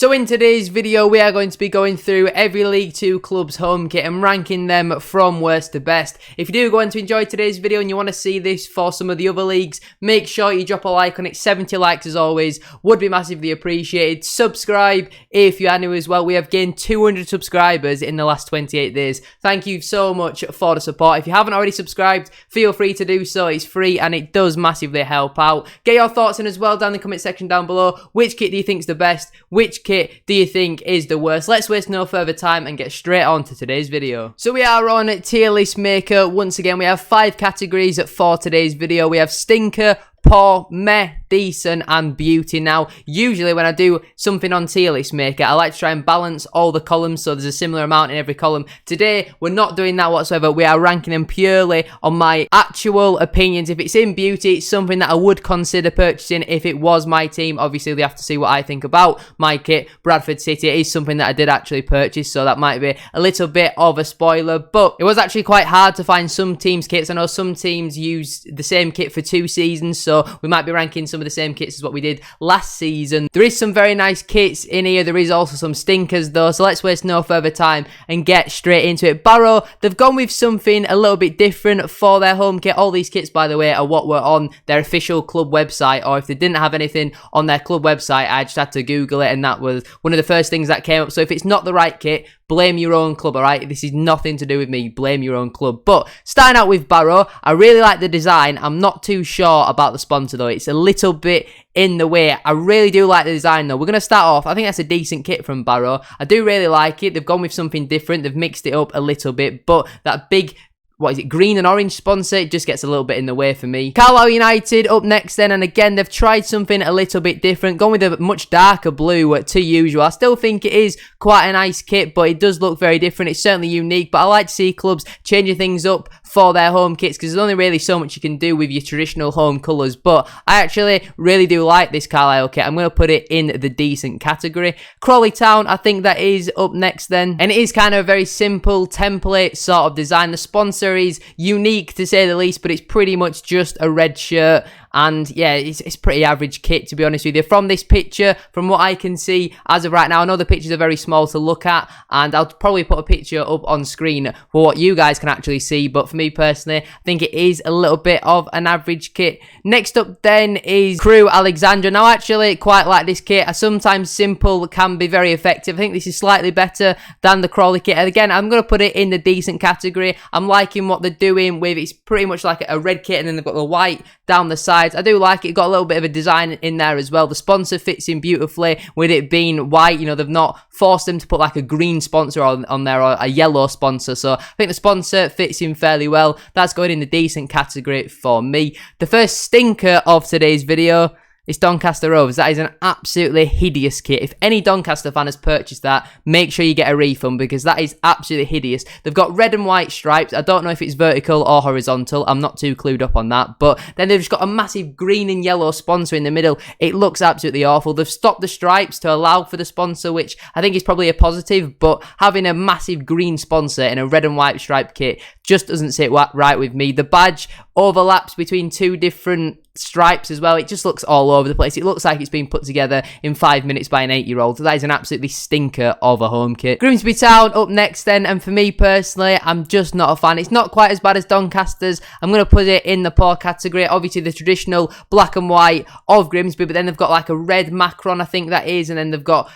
So in today's video, we are going to be going through every League 2 club's home kit and ranking them from worst to best. If you do go on to enjoy today's video and you want to see this for some of the other leagues, make sure you drop a like on it. 70 likes as always would be massively appreciated. Subscribe if you are new as well. We have gained 200 subscribers in the last 28 days. Thank you so much for the support. If you haven't already subscribed, feel free to do so. It's free and it does massively help out. Get your thoughts in as well down in the comment section down below. Which kit do you think is the best? Which kit do you think is the worst? Let's waste no further time and get straight on to today's video. So we are on tier list maker. Once again, we have 5 categories for today's video. We have stinker, poor, meh, decent and beauty. Now usually when I do something on tier list maker, I like to try and balance all the columns so there's a similar amount in every column. Today we're not doing that whatsoever. We are ranking them purely on my actual opinions. If it's in beauty, it's something that I would consider purchasing if it was my team. Obviously they have to see what I think about my kit. Bradford City is something that I did actually purchase, so that might be a little bit of a spoiler, but it was actually quite hard to find some teams' kits. I know some teams use the same kit for 2 seasons, so we might be ranking some of the same kits as what we did last season. There is some very nice kits in here. There is also some stinkers though, so let's waste no further time and get straight into it. Barrow, they've gone with something a little bit different for their home kit. All these kits, by the way, are what were on their official club website, or if they didn't have anything on their club website, I just had to Google it and that was one of the first things that came up. So if it's not the right kit, blame your own club, alright? This is nothing to do with me. Blame your own club. But starting out with Barrow, I really like the design. I'm not too sure about the sponsor though. It's a little bit in the way. I really do like the design though. We're going to start off. I think that's a decent kit from Barrow. I do really like it. They've gone with something different. They've mixed it up a little bit. But that big, what is it, green and orange sponsor, it just gets a little bit in the way for me. Carlisle United up next then, and again they've tried something a little bit different, gone with a much darker blue to usual. I still think it is quite a nice kit, but it does look very different. It's certainly unique, but I like to see clubs changing things up for their home kits because there's only really so much you can do with your traditional home colours. But I actually really do like this Carlisle kit. I'm going to put it in the decent category. Crawley Town, I think that is up next then, and it is kind of a very simple template sort of design. The sponsor is unique to say the least, but it's pretty much just a red shirt. And yeah, it's pretty average kit to be honest with you. From this picture, from what I can see as of right now, I know the pictures are very small to look at, and I'll probably put a picture up on screen for what you guys can actually see, but for me personally, I think it is a little bit of an average kit. Next up then is Crewe Alexandra. Now I actually quite like this kit. Sometimes simple can be very effective. I think this is slightly better than the Crawley kit. And again, I'm going to put it in the decent category. I'm liking what they're doing with it's pretty much like a red kit and then they've got the white down the sides. I do like it. Got a little bit of a design in there as well. The sponsor fits in beautifully with it being white. You know, they've not forced them to put like a green sponsor on there or a yellow sponsor. So I think the sponsor fits in fairly well. That's going in the decent category for me. The first stinker of today's video, it's Doncaster Rovers. That is an absolutely hideous kit. If any Doncaster fan has purchased that, make sure you get a refund because that is absolutely hideous. They've got red and white stripes. I don't know if it's vertical or horizontal. I'm not too clued up on that. But then they've just got a massive green and yellow sponsor in the middle. It looks absolutely awful. They've stopped the stripes to allow for the sponsor, which I think is probably a positive. But having a massive green sponsor in a red and white striped kit just doesn't sit right with me. The badge overlaps between 2 different stripes as well. It just looks all over the place. It looks like it's been put together in 5 minutes by an 8-year-old. That is an absolutely stinker of a home kit. Grimsby Town up next then, and for me personally, I'm just not a fan. It's not quite as bad as Doncaster's. I'm going to put it in the poor category. Obviously the traditional black and white of Grimsby, but then they've got like a red macron, I think that is, and then they've got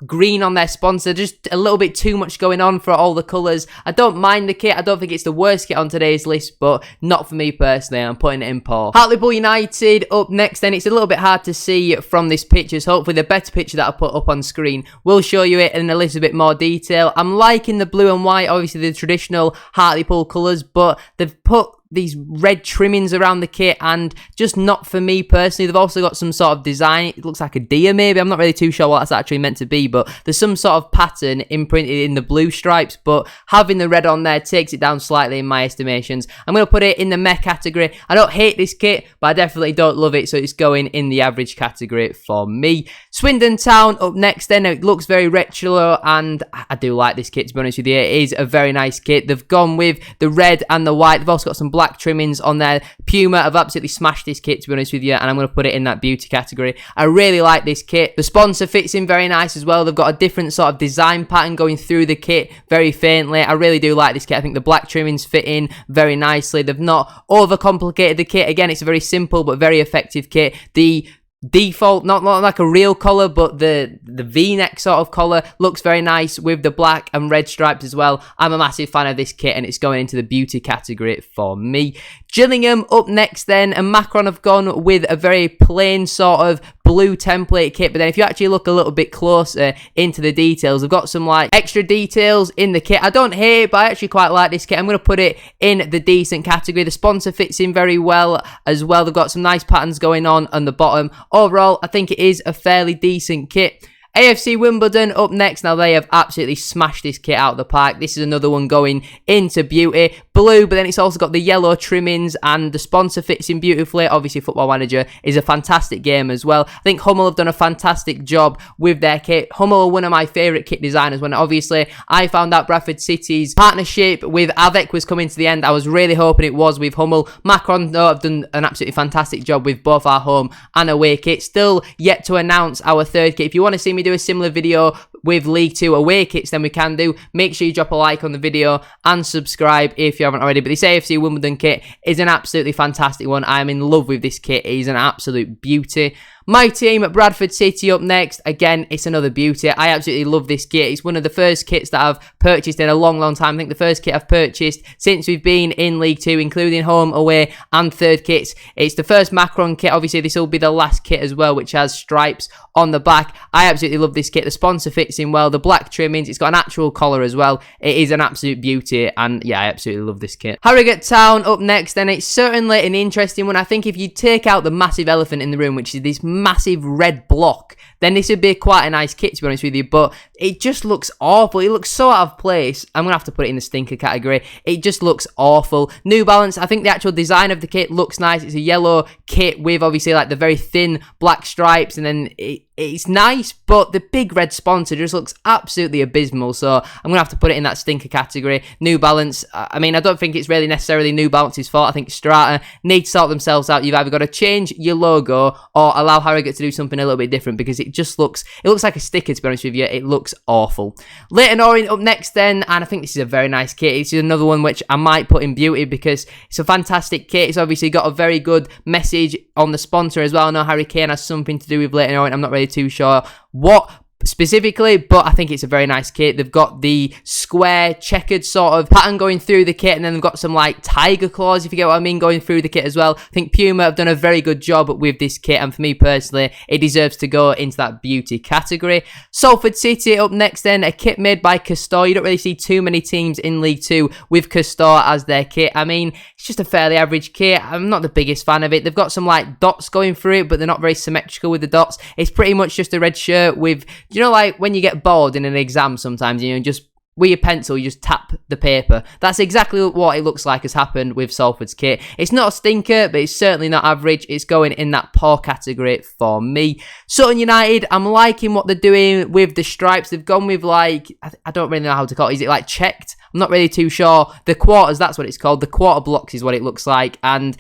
green on their sponsor. Just a little bit too much going on for all the colours. I don't mind the kit. I don't think it's the worst kit on today's list, but not for me personally. I'm putting it in poor. Hartlepool United up next then. It's a little bit hard to see from this picture, so hopefully the better picture that I put up on screen will show you it in a little bit more detail. I'm liking the blue and white, obviously the traditional Hartlepool colours, but they've put these red trimmings around the kit and just not for me personally. They've also got some sort of design. It looks like a deer maybe. I'm not really too sure what that's actually meant to be, but there's some sort of pattern imprinted in the blue stripes, but having the red on there takes it down slightly in my estimations. I'm going to put it in the meh category. I don't hate this kit, but I definitely don't love it, so it's going in the average category for me. Swindon Town up next then. It looks very retro and I do like this kit, to be honest with you. It is a very nice kit. They've gone with the red and the white. They've also got some black black trimmings on there. Puma have absolutely smashed this kit, to be honest with you, and I'm going to put it in that beauty category. I really like this kit. The sponsor fits in very nice as well. They've got a different sort of design pattern going through the kit very faintly. I really do like this kit. I think the black trimmings fit in very nicely. They've not overcomplicated the kit. Again, it's a very simple but very effective kit. The default, not like a real collar, but the V-neck sort of collar looks very nice with the black and red stripes as well. I'm a massive fan of this kit, and it's going into the beauty category for me. Gillingham up next then, and Macron have gone with a very plain sort of blue template kit, but then if you actually look a little bit closer into the details, they've got some like extra details in the kit. I don't hate it, but I actually quite like this kit. I'm going to put it in the decent category. The sponsor fits in very well as well. They've got some nice patterns going on the bottom. Overall, I think it is a fairly decent kit. AFC Wimbledon up next. Now, they have absolutely smashed this kit out of the park. This is another one going into beauty. Blue, but then it's also got the yellow trimmings, and the sponsor fits in beautifully. Obviously, Football Manager is a fantastic game as well. I think Hummel have done a fantastic job with their kit. Hummel are one of my favourite kit designers. When obviously I found out Bradford City's partnership with Avec was coming to the end, I was really hoping it was with Hummel. Macron, though, have done an absolutely fantastic job with both our home and away kit. Still yet to announce our third kit. If you want to see me do a similar video with League 2 away kits, then we can do. Make sure you drop a like on the video and subscribe if you haven't already. But this AFC Wimbledon kit is an absolutely fantastic one. I'm in love with this kit. It is an absolute beauty. My team at Bradford City up next. Again, it's another beauty. I absolutely love this kit. It's one of the first kits that I've purchased in a long, long time. I think the first kit I've purchased since we've been in League 2, including home, away, and third kits. It's the first Macron kit. Obviously, this will be the last kit as well, which has stripes on the back. I absolutely love this kit. The sponsor fits in well. The black trimmings. It's got an actual collar as well. It is an absolute beauty, and yeah, I absolutely love this kit. Harrogate Town up next, and it's certainly an interesting one. I think if you take out the massive elephant in the room, which is this massive red block, then this would be quite a nice kit, to be honest with you, but it just looks awful. It looks so out of place. I'm going to have to put it in the stinker category. It just looks awful. New Balance, I think the actual design of the kit looks nice. It's a yellow kit with obviously like the very thin black stripes, and then it's nice, but the big red sponsor just looks absolutely abysmal, so I'm going to have to put it in that stinker category. New Balance, I mean, I don't think it's really necessarily New Balance's fault. I think Strata need to sort themselves out. You've either got to change your logo or allow Harrogate to do something a little bit different, because it just looks like a sticker, to be honest with you. It looks awful. Leyton Orient up next then, and I think this is a very nice kit. It's another one which I might put in beauty because it's a fantastic kit. It's obviously got a very good message on the sponsor as well. I know Harry Kane has something to do with Leyton Orient. I'm not really too sure what specifically, but I think it's a very nice kit. They've got the square checkered sort of pattern going through the kit, and then they've got some like tiger claws, if you get what I mean, going through the kit as well. I think Puma have done a very good job with this kit, and for me personally, it deserves to go into that beauty category. Salford City up next then, a kit made by Castore. You don't really see too many teams in League 2 with Castore as their kit. I mean, it's just a fairly average kit. I'm not the biggest fan of it. They've got some like dots going through it, but they're not very symmetrical with the dots. It's pretty much just a red shirt with, you know, like when you get bored in an exam sometimes, you know, just with your pencil, you just tap the paper. That's exactly what it looks like has happened with Salford's kit. It's not a stinker, but it's certainly not average. It's going in that poor category for me. Sutton United, I'm liking what they're doing with the stripes. They've gone with like, I don't really know how to call it. Is it like checked? I'm not really too sure. The quarters, that's what it's called. The quarter blocks is what it looks like. And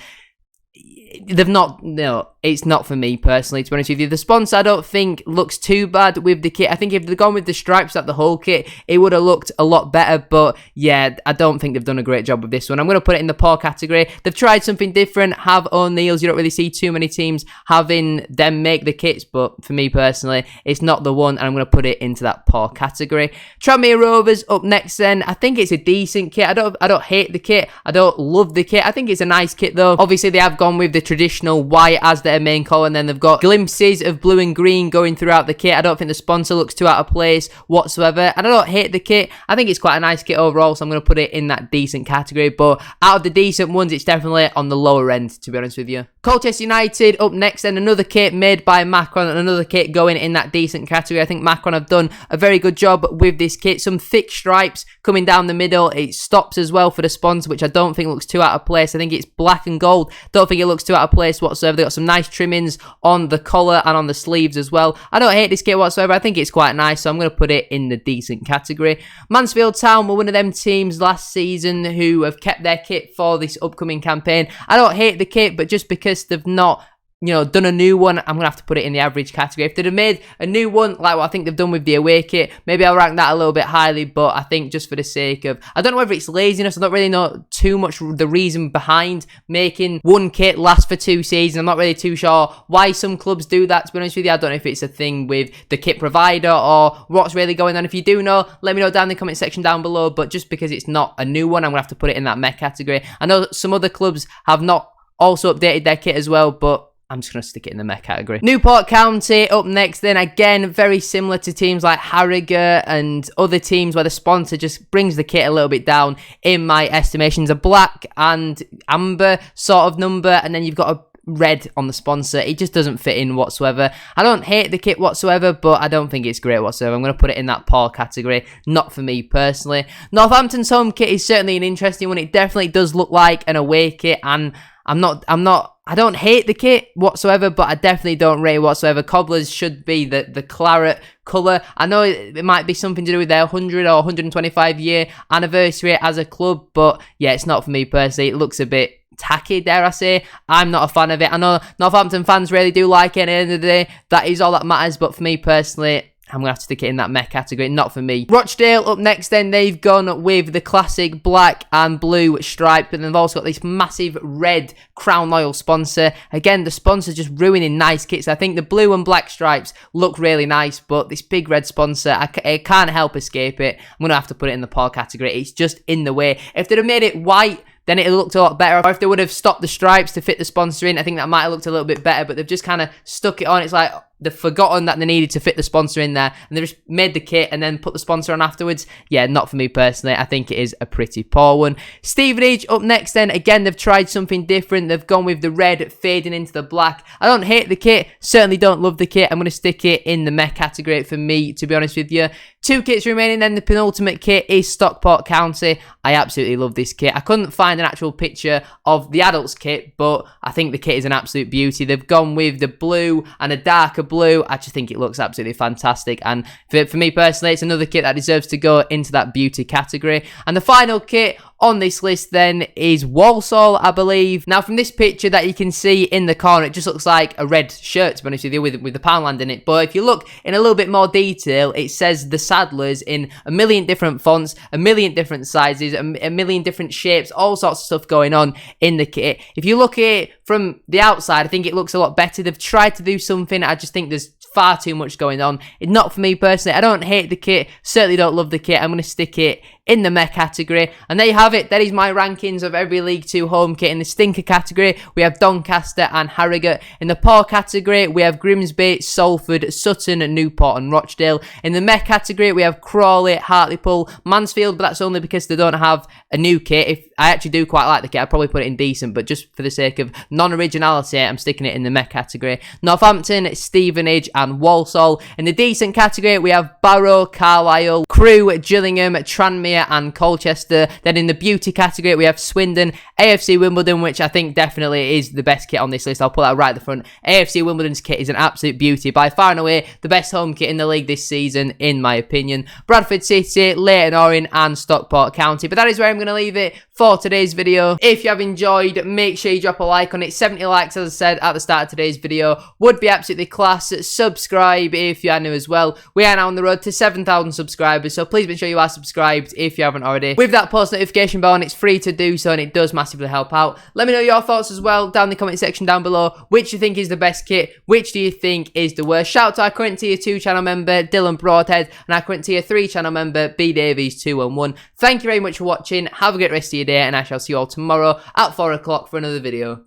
they've not, no, it's not for me personally, to be honest with you. The sponsor, I don't think looks too bad with the kit. I think if they'd gone with the stripes at the whole kit, it would have looked a lot better, but yeah, I don't think they've done a great job with this one. I'm going to put it in the poor category. They've tried something different, have O'Neill's. You don't really see too many teams having them make the kits, but for me personally, it's not the one, and I'm going to put it into that poor category. Tranmere Rovers up next then. I think it's a decent kit. I don't hate the kit. I don't love the kit. I think it's a nice kit though. Obviously, they have gone with the traditional white as their main colour, and then they've got glimpses of blue and green going throughout the kit. I don't think the sponsor looks too out of place whatsoever, and I don't hate the kit. I think it's quite a nice kit overall, so I'm going to put it in that decent category, but out of the decent ones, it's definitely on the lower end, to be honest with you. Colchester United up next, and another kit made by Macron and another kit going in that decent category. I think Macron have done a very good job with this kit. Some thick stripes coming down the middle. It stops as well for the sponsor, which I don't think looks too out of place. I think it's black and gold. Don't think it looks too out of place whatsoever. They've got some nice trimmings on the collar and on the sleeves as well. I don't hate this kit whatsoever. I think it's quite nice, so I'm going to put it in the decent category. Mansfield Town were one of them teams last season who have kept their kit for this upcoming campaign. I don't hate the kit, but just because they've not, done a new one, I'm going to have to put it in the average category. If they'd have made a new one, like what I think they've done with the away kit, maybe I'll rank that a little bit highly, but I think just for the sake of, I don't know whether it's laziness, I don't really know too much the reason behind making one kit last for 2 seasons. I'm not really too sure why some clubs do that, to be honest with you. I don't know if it's a thing with the kit provider or what's really going on. If you do know, let me know down in the comment section down below, but just because it's not a new one, I'm going to have to put it in that meh category. I know some other clubs have not also updated their kit as well, but I'm just going to stick it in the meh category. Newport County up next then. Again, very similar to teams like Harrogate and other teams where the sponsor just brings the kit a little bit down in my estimations. A black and amber sort of number, and then you've got a red on the sponsor. It just doesn't fit in whatsoever. I don't hate the kit whatsoever, but I don't think it's great whatsoever. I'm going to put it in that poor category. Not for me personally. Northampton's home kit is certainly an interesting one. It definitely does look like an away kit, and I don't hate the kit whatsoever, but I definitely don't rate it whatsoever. Cobblers should be the claret colour. I know it might be something to do with their 100 or 125 year anniversary as a club, but yeah, it's not for me personally. It looks a bit tacky, dare I say. I'm not a fan of it. I know Northampton fans really do like it at the end of the day. That is all that matters, but for me personally, I'm going to have to stick it in that meh category. Not for me. Rochdale up next then. They've gone with the classic black and blue stripe, but they've also got this massive red Crown Royal sponsor. Again, the sponsor just ruining nice kits. I think the blue and black stripes look really nice, but this big red sponsor, I can't help escape it. I'm going to have to put it in the poor category. It's just in the way. If they'd have made it white, then it looked a lot better. Or if they would have stopped the stripes to fit the sponsor in, I think that might have looked a little bit better, but they've just kind of stuck it on. It's like they've forgotten that they needed to fit the sponsor in there, and they just made the kit and then put the sponsor on afterwards. Yeah, not for me personally. I think it is a pretty poor one. Stevenage up next then. Again, they've tried something different. They've gone with the red fading into the black. I don't hate the kit. Certainly don't love the kit. I'm going to stick it in the meh category for me, to be honest with you. 2 kits remaining then. The penultimate kit is Stockport County. I absolutely love this kit. I couldn't find an actual picture of the adults kit, but I think the kit is an absolute beauty. They've gone with the blue and a darker blue. I just think it looks absolutely fantastic, and for me personally, it's another kit that deserves to go into that beauty category. And the final kit on this list then is Walsall, I believe. Now, from this picture that you can see in the corner, it just looks like a red shirt, to be honest with you, with the Poundland in it. But if you look in a little bit more detail, it says the Saddlers in a million different fonts, a million different sizes, a million different shapes, all sorts of stuff going on in the kit. If you look at it from the outside, I think it looks a lot better. They've tried to do something. I just think there's far too much going on. It's not for me personally. I don't hate the kit. Certainly don't love the kit. I'm going to stick it in the meh category. And there you have it. That is my rankings of every League 2 home kit. In the stinker category, we have Doncaster and Harrogate. In the poor category, we have Grimsby, Salford, Sutton, Newport and Rochdale. In the meh category, we have Crawley, Hartlepool, Mansfield, but that's only because they don't have a new kit. If I actually do quite like the kit, I'd probably put it in decent, but just for the sake of non-originality, I'm sticking it in the meh category. Northampton, Stevenage and Walsall. In the decent category, we have Barrow, Carlisle, Crewe, Gillingham, Tranmere and Colchester. Then in the beauty category, we have Swindon, AFC Wimbledon, which I think definitely is the best kit on this list. I'll put that right at the front. AFC Wimbledon's kit is an absolute beauty. By far and away, the best home kit in the league this season, in my opinion. Bradford City, Leyton Orient and Stockport County. But that is where I'm going to leave it for today's video. If you have enjoyed, make sure you drop a like on it. 70 likes, as I said at the start of today's video, would be absolutely class. Subscribe if you are new as well. We are now on the road to 7,000 subscribers, so please make sure you are subscribed if you haven't already. With that post notification bell on, it's free to do so, and it does massively help out. Let me know your thoughts as well down in the comment section down below. Which do you think is the best kit? Which do you think is the worst? Shout out to our current tier 2 channel member Dylan Broadhead and our current tier 3 channel member B Davies 211. Thank you very much for watching. Have a great rest of your day, and I shall see you all tomorrow at 4 o'clock for another video.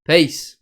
Peace.